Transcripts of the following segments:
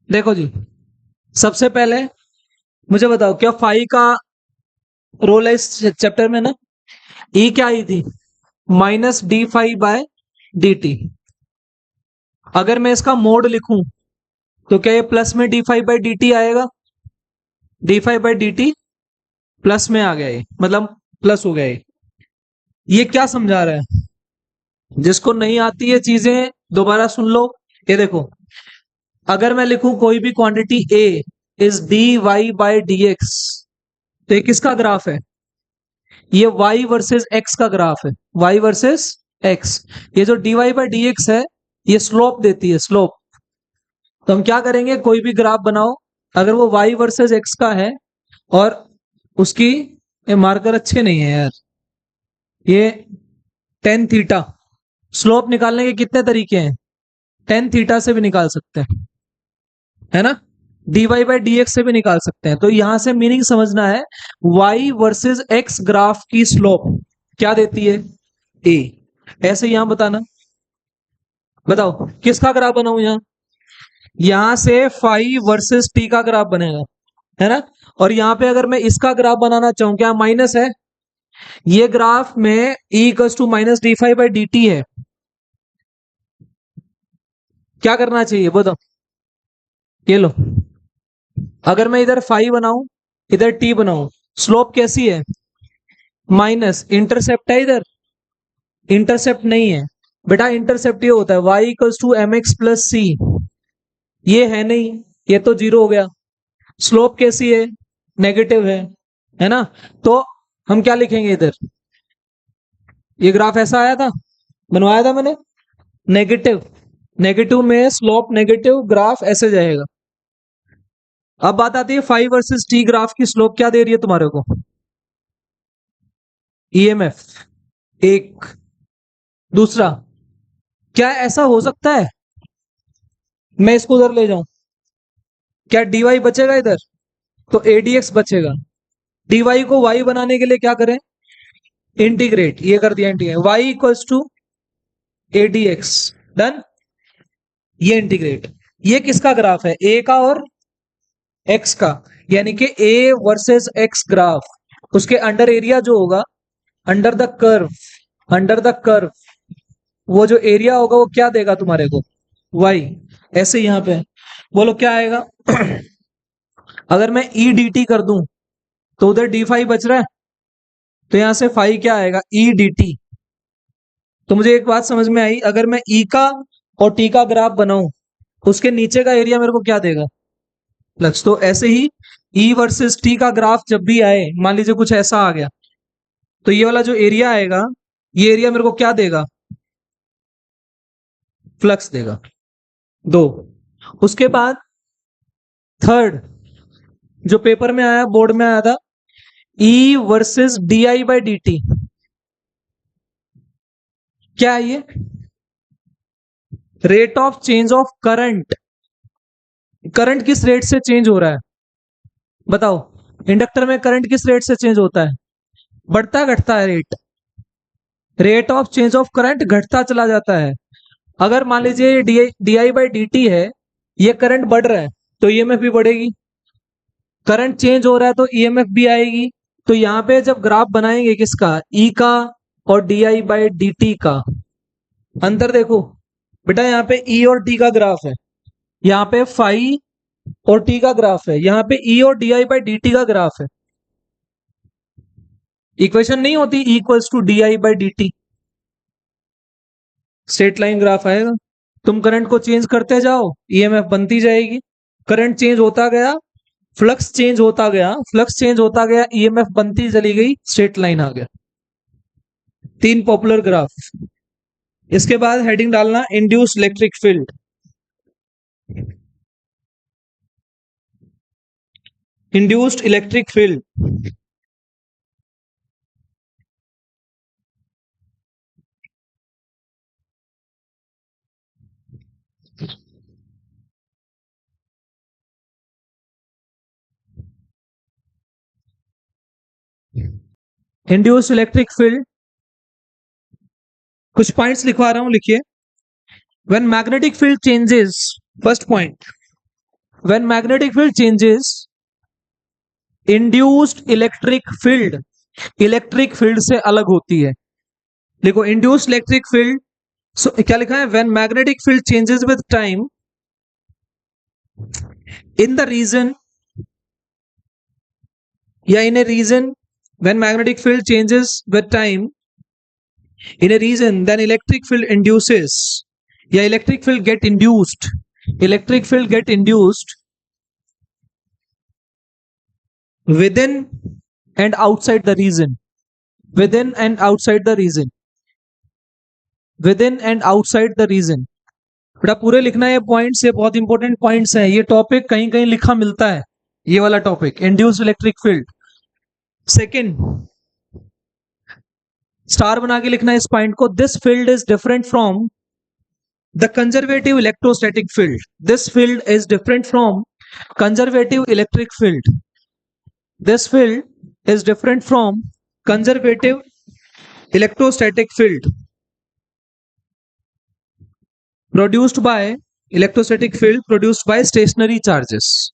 देखो जी, सबसे पहले मुझे बताओ क्या फाई का रोल है इस चैप्टर में ना। ई क्या आई थी? Minus d phi by d t. अगर मैं इसका मोड लिखूं तो क्या ये प्लस में d phi by d t आएगा? D phi by d t plus में आ गया, ये मतलब प्लस हो गया ये क्या समझा रहा है? जिसको नहीं आती है चीजें दोबारा सुन लो। ये देखो, अगर मैं लिखूं कोई भी quantity A is d y by d x, तो ये किसका ग्राफ है? ये y वर्सेस x का ग्राफ है। y versus x। ये जो dy बाई डी एक्स है, ये स्लोप देती है, स्लोप। तो हम क्या करेंगे, कोई भी ग्राफ बनाओ, अगर वो y वर्सेस x का है और उसकी, ये मार्कर अच्छे नहीं है यार, ये टेन थीटा। स्लोप निकालने के कितने तरीके हैं? टेन थीटा से भी निकाल सकते हैं, है ना। dy बाई डी एक्स से भी निकाल सकते हैं। तो यहां से मीनिंग समझना है, y वर्सेस x ग्राफ की स्लोप क्या देती है? a। ऐसे यहां बताना। बताओ किसका ग्राफ बनाऊं यहां? यहां से फाई वर्सेस टी का ग्राफ बनेगा, है ना। और यहां पे अगर मैं इसका ग्राफ बनाना चाहूं, क्या माइनस है? ये ग्राफ में e equal to minus d phi by d t है। क्या करना चाहिए बताओ? ये लो, अगर मैं इधर फाई बनाऊं, इधर टी बनाऊं, स्लोप कैसी है? माइनस। इंटरसेप्ट है इधर? इंटरसेप्ट नहीं है बेटा। इंटरसेप्ट ये होता है y equal to m x plus c. ये है नहीं, ये तो जीरो हो गया। स्लोप कैसी है? नेगेटिव है ना। तो हम क्या लिखेंगे इधर? ये ग्राफ ऐसा आया था, बनवाया था मैंने, नेगेटिव। नेगेटिव में स्लोप नेगेटिव, ग्राफ ऐसे जाएगा। अब बात आती है फाइव वर्सेस टी ग्राफ की स्लोप क्या दे रही है तुम्हारे को? ईएमएफ एक। दूसरा, क्या ऐसा हो सकता है मैं इसको उधर ले जाऊं, क्या डीवाई बचेगा इधर? तो एडीएक्स बचेगा। डीवाई को वाई बनाने के लिए क्या करें? इंटीग्रेट। ये कर दिया integrate, y equals to a d x. Done. ये इंटीग्रेट। ये किसका ग्राफ है? ए का और एक्स का, यानी कि ए वर्सेस एक्स ग्राफ। उसके अंडर एरिया जो होगा, under the curve, under the curve, वो जो एरिया होगा वो क्या देगा तुम्हारे को? वाई। ऐसे यहां पे बोलो क्या आएगा? अगर मैं ई डी टी कर दूं तो उधर डी फाई बच रहा है, तो यहां से फाई क्या आएगा? E D T. तो मुझे एक बात समझ में आई, अगर मैं ई का और टी का ग्राफ बनाऊं, उसके नीचे का एरिया मेरे को क्या देगा? फ्लक्स। तो ऐसे ही ई वर्सेस टी का ग्राफ जब भी आए, मान लीजिए कुछ ऐसा आ गया, तो ये वाला जो एरिया आएगा, ये एरिया मेरे को क्या देगा? फ्लक्स देगा। दो। उसके बाद थर्ड, जो पेपर में आया, बोर्ड में आया था, e versus d i by d t. क्या है ये? Rate of change of current. Current किस रेट से चेंज हो रहा है बताओ? इंडक्टर में करंट किस रेट से चेंज होता है? बढ़ता घटता है rate. Rate of change of current घटता चला जाता है। अगर मान लीजिए D i by d t है, ये करंट बढ़ रहा है तो ईएमएफ भी बढ़ेगी। करंट चेंज हो रहा है तो ईएमएफ भी आएगी। तो यहाँ पे जब ग्राफ बनाएंगे किसका, ई का और d i by d t का, अंतर देखो बेटा। यहाँ पे ई और टी का ग्राफ है, यहाँ पे फाई और टी का ग्राफ है, यहाँ पे ई और d i by d t का ग्राफ है। इक्वेशन नहीं होती E equals to d i by d t, straight line graph आएगा। तुम करंट को चेंज करते जाओ, ईएमएफ बनती जाएगी। करंट चेंज होता गया, फ्लक्स चेंज होता गया, फ्लक्स चेंज होता गया, ईएमएफ बनती चली गई, स्ट्रेट लाइन आ गया। तीन पॉपुलर ग्राफ। इसके बाद हेडिंग डालना induced electric field. Induced electric field. Induced electric field, कुछ पॉइंट्स लिखवा रहा हूं, लिखिए। When magnetic field changes, first point, when magnetic field changes, induced electric field से अलग होती है। देखो इंड्यूस्ड इलेक्ट्रिक फील्ड, सो क्या लिखा है, when magnetic field changes with time in the region या in a region, when magnetic field changes with time in a region, then electric field induces, या electric field get induced within and outside the region, within and outside the region, within and outside the region। बेटा पूरे लिखना है ये points, ये बहुत important points हैं। ये टॉपिक कहीं कहीं लिखा मिलता है, ये वाला topic induced electric field. Second, star बना के लिखना है इस पॉइंट को, this field is different from the conservative electrostatic field, this field is different from conservative electric field, this field is different from conservative electrostatic field produced by electrostatic field produced by stationary charges,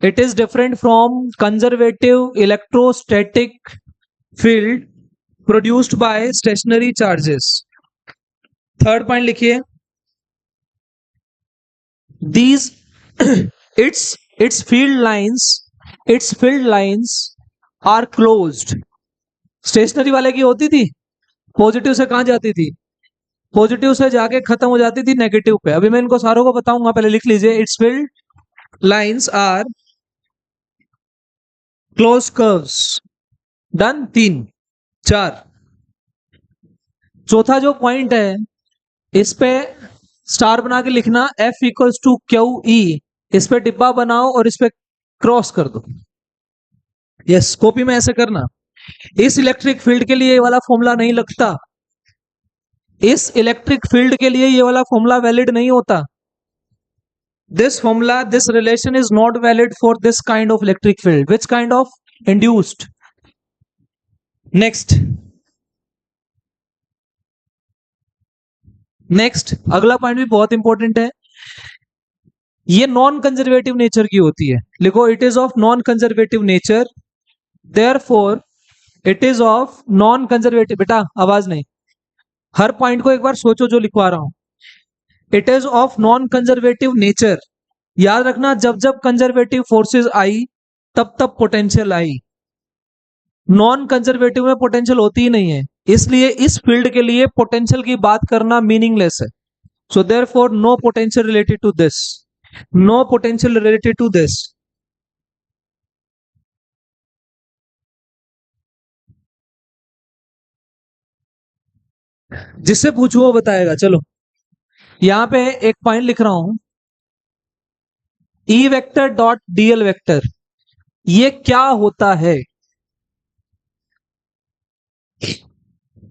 it is different from conservative electrostatic field produced by stationary charges। Third point लिखिए, these its field lines are closed। Stationary वाले की होती थी, positive से कहां जाती थी, positive से जाके खत्म हो जाती थी नेगेटिव पे। अभी मैं इनको सारों को बताऊंगा, पहले लिख लीजिए, its field lines are close curves. Done, 3 4। चौथा जो पॉइंट है इस पे स्टार बना के लिखना, F equals to q E, इस पे डिब्बा बनाओ और इस पे क्रॉस कर दो। यस, कॉपी में ऐसे करना। इस इलेक्ट्रिक फील्ड के लिए ये वाला फॉर्मूला नहीं लगता, इस इलेक्ट्रिक फील्ड के लिए ये वाला फॉर्मूला वैलिड नहीं होता। This formula, this relation is not valid for this kind of electric field, which kind of, induced. Next अगला पॉइंट भी बहुत इंपॉर्टेंट है, ये नॉन कंजर्वेटिव नेचर की होती है। लिखो, it is of non conservative nature, therefore it is of non conservative. बेटा आवाज नहीं, हर पॉइंट को एक बार सोचो जो लिखवा रहा हूं। It is of non conservative nature, याद रखना, जब जब कंजर्वेटिव फोर्सेस आई तब तब पोटेंशियल आई, नॉन कंजर्वेटिव में पोटेंशियल होती ही नहीं है, इसलिए इस फील्ड के लिए पोटेंशियल की बात करना मीनिंगलेस है। So therefore no potential related to this, no potential related to this. जिससे पूछो वो बताएगा। चलो यहां पे एक पॉइंट लिख रहा हूं, ई वेक्टर डॉट डीएल वेक्टर, ये क्या होता है?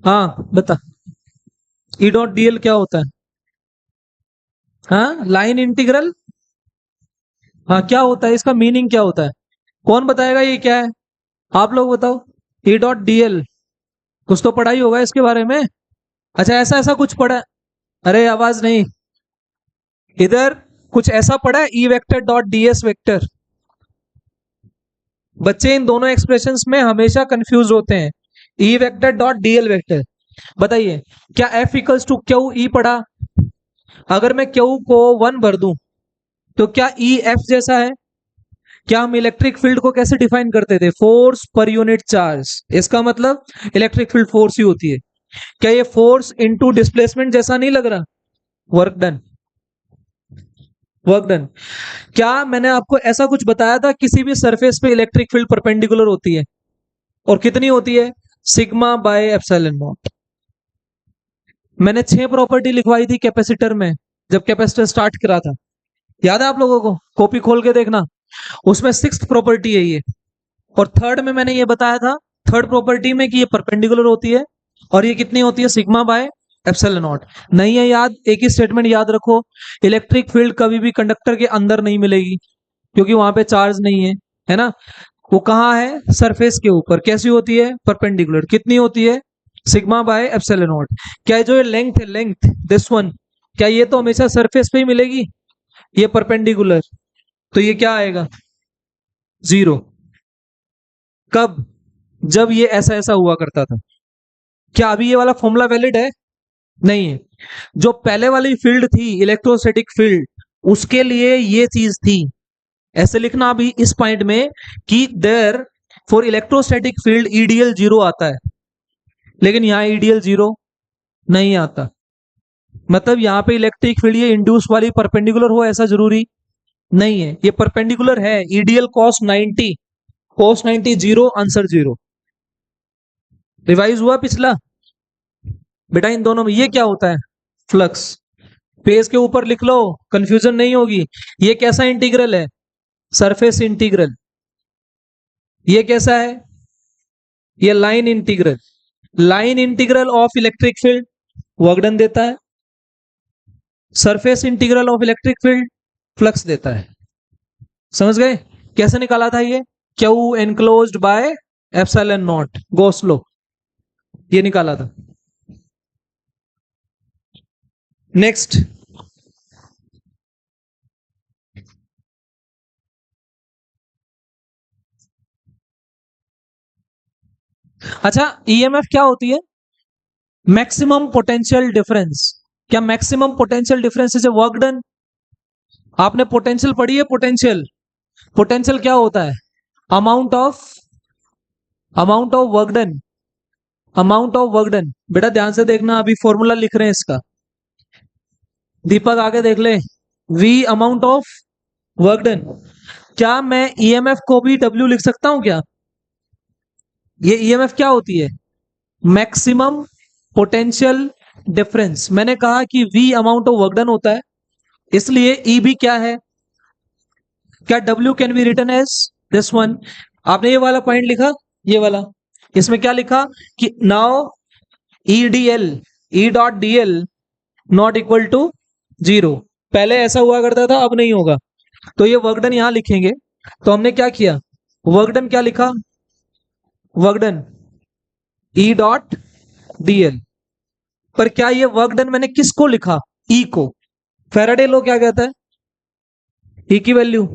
हाँ बता, ई डॉट डीएल क्या होता है? हाँ, लाइन इंटीग्रल। हाँ, क्या होता है, इसका मीनिंग क्या होता है? कौन बताएगा ये क्या है? आप लोग बताओ। ई डॉट डीएल कुछ तो पढ़ाई होगा इसके बारे में। अच्छा, ऐसा ऐसा कुछ पढ़ा? अरे आवाज नहीं, इधर कुछ ऐसा पढ़ा है, E vector dot d s vector. बच्चे इन दोनों एक्सप्रेशंस में हमेशा कंफ्यूज होते हैं, E vector dot d l vector. बताइए, क्या F equals to q E पढ़ा? अगर मैं क्यू को 1 भर दूं तो क्या ई एफ जैसा है? क्या हम इलेक्ट्रिक फील्ड को कैसे डिफाइन करते थे? Force per unit charge. इसका मतलब इलेक्ट्रिक फील्ड फोर्स ही होती है। क्या ये फोर्स इनटू डिस्प्लेसमेंट जैसा नहीं लग रहा? Work done, work done. क्या मैंने आपको ऐसा कुछ बताया था, किसी भी सरफेस पे इलेक्ट्रिक फील्ड परपेंडिकुलर होती है, और कितनी होती है? Sigma by epsilon not. मैंने 6 प्रॉपर्टी लिखवाई थी कैपेसिटर में, जब कैपेसिटर स्टार्ट करा था, याद है आप लोगों को? कॉपी खोल के देखना, उसमें 6th प्रॉपर्टी है ये। और थर्ड में मैंने ये बताया था, थर्ड प्रॉपर्टी में, कि ये परपेंडिकुलर होती है, और ये कितनी होती है? Sigma by epsilon not. नहीं है याद? एक ही स्टेटमेंट याद रखो, इलेक्ट्रिक फील्ड कभी भी कंडक्टर के अंदर नहीं मिलेगी, क्योंकि वहां पे चार्ज नहीं है ना। वो कहाँ है? सरफेस के ऊपर। कैसी होती है? परपेंडिकुलर। कितनी होती है? Sigma by epsilon not. क्या जो ये लेंथ है, लेंथ, दिस वन, क्या ये तो हमेशा सरफेस पे ही मिलेगी, ये परपेंडिकुलर, तो ये क्या आएगा, 0। कब, जब ये ऐसा ऐसा हुआ करता था। क्या अभी ये वाला फॉर्मूला वैलिड है, नहीं है। जो पहले वाली फील्ड थी इलेक्ट्रोस्टैटिक फील्ड, उसके लिए ये चीज थी। ऐसे लिखना अभी इस पॉइंट में कि therefore electrostatic field E d l 0 आता है, लेकिन यहां ईडीएल 0 नहीं आता। मतलब यहां पे इलेक्ट्रिक फील्ड ये इंड्यूस वाली परपेंडिकुलर हो ऐसा जरूरी नहीं है, ये परपेंडिकुलर है। EDL cos 90, cos 90 0, answer 0। Revise हुआ पिछला बेटा, इन दोनों में ये क्या होता है, फ्लक्स। पेज के ऊपर लिख लो, कंफ्यूजन नहीं होगी। ये कैसा इंटीग्रल है, सरफेस इंटीग्रल। ये कैसा है, ये line integral. Line integral of electric field work done देता है, surface integral of electric field flux देता है। समझ गए कैसे निकाला था ये, Q enclosed by epsilon not, Gauss law, ये निकाला था। नेक्स्ट, अच्छा ईएमएफ क्या होती है, मैक्सिमम पोटेंशियल डिफरेंस। क्या maximum potential difference is a work done. आपने पोटेंशियल पढ़ी है, पोटेंशियल, पोटेंशियल क्या होता है, amount of work done, amount of work done. बेटा ध्यान से देखना, अभी फॉर्मूला लिख रहे हैं इसका, दीपक आगे देख ले, V amount of work done. क्या मैं ईएमएफ को भी डब्ल्यू लिख सकता हूं क्या, ये ईएमएफ क्या होती है, मैक्सिमम पोटेंशियल डिफरेंस। मैंने कहा कि V amount of work done होता है, इसलिए ई भी क्या है, क्या W can be written as this one. आपने ये वाला पॉइंट लिखा, ये वाला, इसमें क्या लिखा कि now E d l, E dot d l not equal to 0। पहले ऐसा हुआ करता था, अब नहीं होगा। तो ये वर्क डन यहां लिखेंगे। तो हमने क्या किया, वर्क डन क्या लिखा, वर्क डन ई डॉट डी एल। पर क्या ये वर्क डन मैंने किसको लिखा, ई को। फैराडे लॉ क्या कहता है, ई की value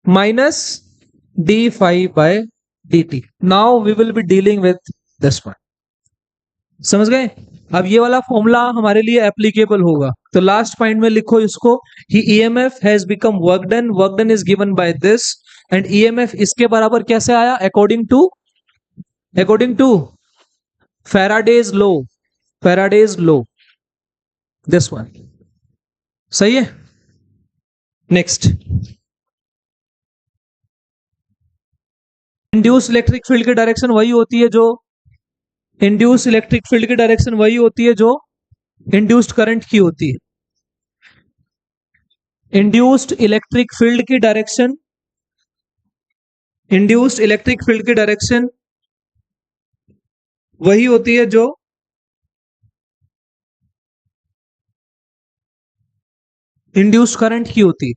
minus d five by d t. Now we will be dealing with this one. समझ गए। अब ये वाला फॉर्मूला हमारे लिए एप्लीकेबल होगा, तो लास्ट पॉइंट में लिखो इसको, he EMF has become work done is given by this, and EMF इसके बराबर कैसे आया, according to Faraday's law, Faraday's law, this one. सही है। नेक्स्ट, इंड्यूस इलेक्ट्रिक फील्ड की डायरेक्शन वही होती है जो, इंड्यूस इलेक्ट्रिक फील्ड की डायरेक्शन वही होती है जो इंड्यूस्ड करंट की होती है। इंड्यूस्ड इलेक्ट्रिक फील्ड की डायरेक्शन, इंड्यूस्ड इलेक्ट्रिक फील्ड की डायरेक्शन वही होती है जो इंड्यूस्ड करंट की होती है।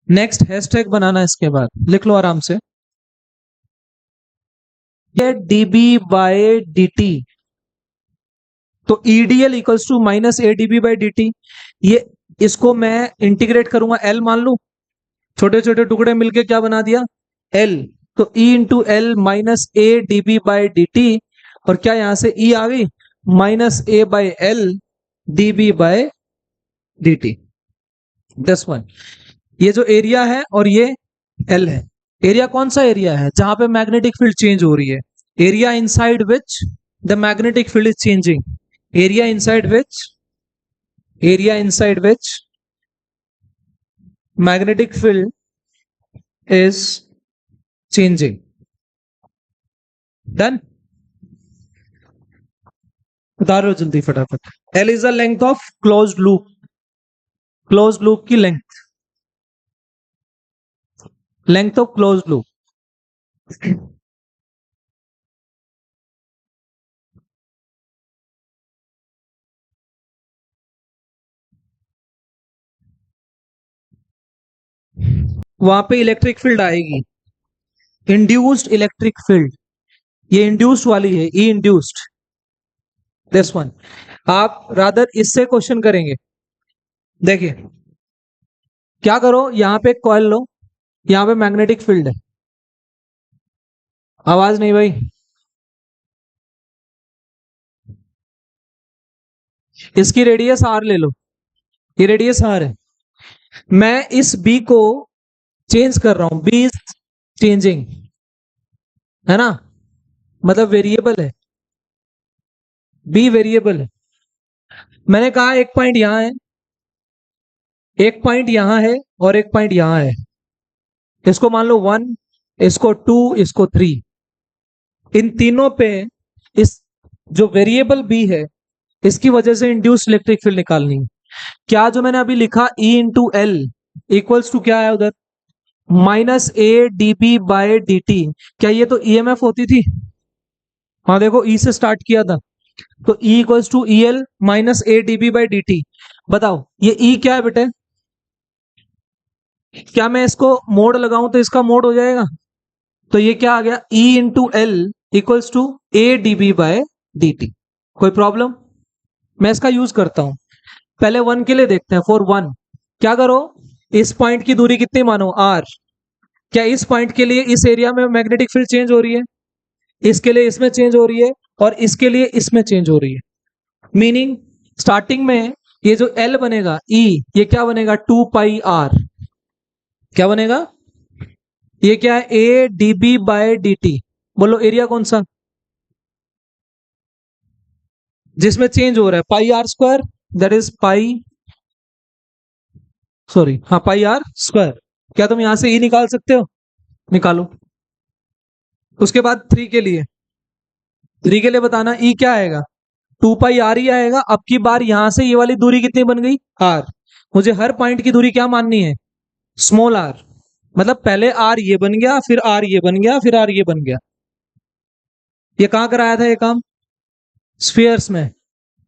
नेक्स्ट हैशटैग बनाना, इसके बाद लिख लो आराम से, ये डीबी बाय डी, तो E d l equals to minus A dB by d t. ये इसको मैं इंटीग्रेट करूंगा, एल मान लू, छोटे छोटे टुकड़े मिलके क्या बना दिया, एल। तो E into l minus A dB by d t, और क्या यहां से ई आ गई, minus A by l dB by d t, this one. ये जो एरिया है और ये एल है। एरिया कौन सा एरिया है, जहां पे मैग्नेटिक फील्ड चेंज हो रही है, area inside which the magnetic field is changing, area inside which, area inside which magnetic field is changing. Done, उतारो जल्दी फटाफट। L is the length of close loop, close loop की length, length of close loop. वहां पे electric field आएगी, induced electric field, ये इंड्यूस्ड वाली है, ई इंड्यूस्ड, दिस वन। आप रादर इससे क्वेश्चन करेंगे। देखिए क्या करो, यहां पे एक कॉइल लो, यहां पे मैग्नेटिक फील्ड है, आवाज नहीं भाई, इसकी रेडियस आर ले लो, ये रेडियस आर है। मैं इस बी को चेंज कर रहा हूं, बी इज चेंजिंग, है ना, मतलब वेरिएबल है, बी वेरिएबल है। मैंने कहा एक पॉइंट यहां है, एक पॉइंट यहां है, और एक पॉइंट यहां है, इसको मान लो 1, इसको 2, इसको 3, इन तीनों पे इस जो वेरिएबल बी है इसकी वजह से इंड्यूस इलेक्ट्रिक फील्ड निकालनी है। क्या जो मैंने अभी लिखा E into l equals to क्या है उधर, minus A d B by d t, क्या ये तो ईएमएफ होती थी, हाँ देखो ई से स्टार्ट किया था, तो E equals to E l minus A d B by d t. बताओ ये E क्या है बेटे, क्या मैं इसको मोड लगाऊं तो इसका मोड हो जाएगा, तो ये क्या आ गया, E into l equals to A d B by d t. कोई प्रॉब्लम, मैं इसका यूज करता हूं। पहले 1 के लिए देखते हैं, फॉर 1 क्या करो, इस पॉइंट की दूरी कितनी मानो r, क्या इस पॉइंट के लिए इस एरिया में मैग्नेटिक फील्ड चेंज हो रही है, इसके लिए इसमें चेंज हो रही है, और इसके लिए इसमें चेंज हो रही है। मीनिंग स्टार्टिंग में ये जो L बनेगा E, ये क्या बनेगा 2 पाई r, क्या बनेगा, ये क्या है a d B by d t. बोलो एरिया कौन सा जिसमें चेंज हो रहा है, pi r square, that is pi, sorry हाँ पाई आर स्क्वायर। क्या तुम यहां से E निकाल सकते हो, निकालो। उसके बाद 3 के लिए, 3 के लिए बताना E क्या आएगा, 2 पाई आर ही आएगा। अब की बार यहां से ये वाली दूरी कितनी बन गई r, मुझे हर पॉइंट की दूरी क्या माननी है, स्मॉल r, मतलब पहले r ये बन गया, फिर r ये बन गया, फिर r ये बन गया। ये कहां कराया था ये काम, स्फीयर्स में,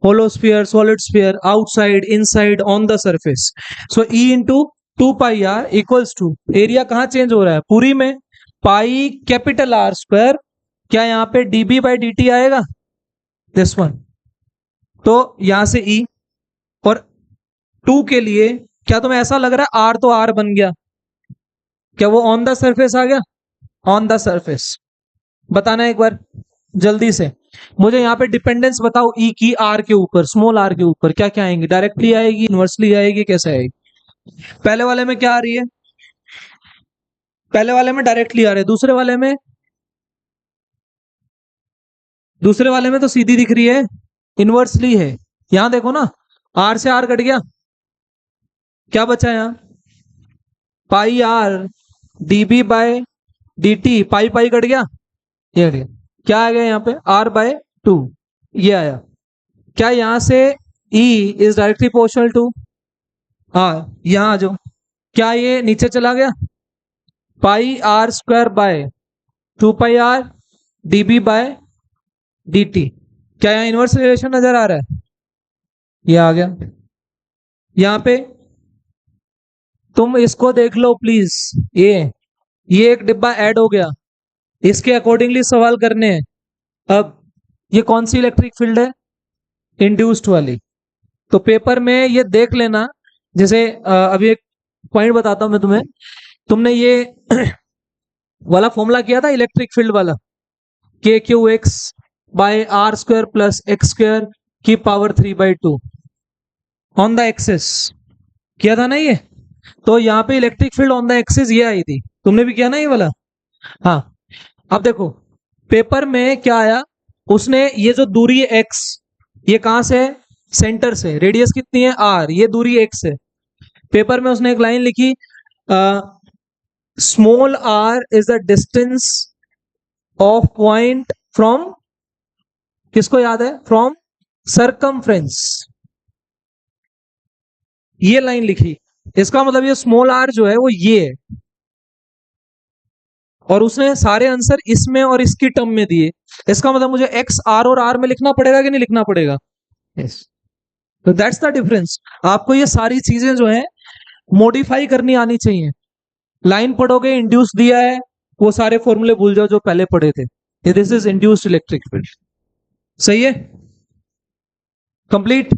hollow sphere, solid sphere, outside, inside, on the surface. So E into 2 pi r equals to, area कहां चेंज हो रहा है, पूरी में, पाई कैपिटल आर स्क्वायर, क्या यहां पे dB बाई डी टी आएगा, दिस वन, तो यहां से E, और 2 के लिए क्या तुम्हें ऐसा लग रहा है R तो R बन गया, क्या वो ऑन द सरफेस आ गया, ऑन द सरफेस। बताना एक बार जल्दी से, मुझे यहाँ पे डिपेंडेंस बताओ E की R के ऊपर, स्मॉल r के ऊपर क्या क्या आएंगे, डायरेक्टली आएगी, इनवर्सली आएगी, कैसे आएगी। पहले वाले में क्या आ रही है, पहले वाले में डायरेक्टली आ रही है, दूसरे वाले में तो सीधी दिख रही है, इनवर्सली है। यहां देखो ना, R से R कट गया, क्या बचा यहाँ, pi r d B by d t, pi pi cut गया, ये कट गया, क्या आ गया यहाँ पे R/2, ये आया। क्या यहां से E is directly proportional to R, यहां आ जाओ, क्या ये नीचे चला गया, pi r square by 2 pi r d B by d t, क्या यहाँ इनवर्स रिलेशन नजर आ रहा है, ये आ गया। यहां पे तुम इसको देख लो प्लीज, ये एक डिब्बा ऐड हो गया, इसके अकॉर्डिंगली सवाल करने हैं। अब ये कौन सी इलेक्ट्रिक फील्ड है, इंड्यूस्ड वाली, तो पेपर में ये देख लेना। जैसे अभी एक पॉइंट बताता हूं मैं तुम्हें, तुमने ये वाला फॉर्मूला किया था इलेक्ट्रिक फील्ड वाला, k q x by r square plus x square की पावर 3/2 ऑन द एक्सिस, किया था ना ये, तो यहाँ पे electric field on the axis ये आई थी, तुमने भी किया ना ये वाला। हाँ अब देखो पेपर में क्या आया, उसने ये जो दूरी है x, ये कहां से है, सेंटर से, रेडियस कितनी है r, ये दूरी x है। पेपर में उसने एक लाइन लिखी, small r is the distance of point from, किसको याद है, फ्रॉम सरकमफ्रेंस, ये लाइन लिखी। इसका मतलब ये स्मॉल r जो है वो ये है, और उसने सारे आंसर इसमें और इसकी टर्म में दिए। इसका मतलब मुझे x r और r में लिखना पड़ेगा कि नहीं लिखना पड़ेगा, यस, तो दैट्स द डिफरेंस। आपको ये सारी चीजें जो है मॉडिफाई करनी आनी चाहिए। लाइन पढ़ोगे, इंड्यूस दिया है, वो सारे फॉर्मूले भूल जाओ जो पहले पढ़े थे। This is induced electric field. सही है, complete.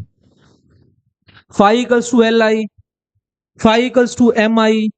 Phi equals to L I, phi equals to M I,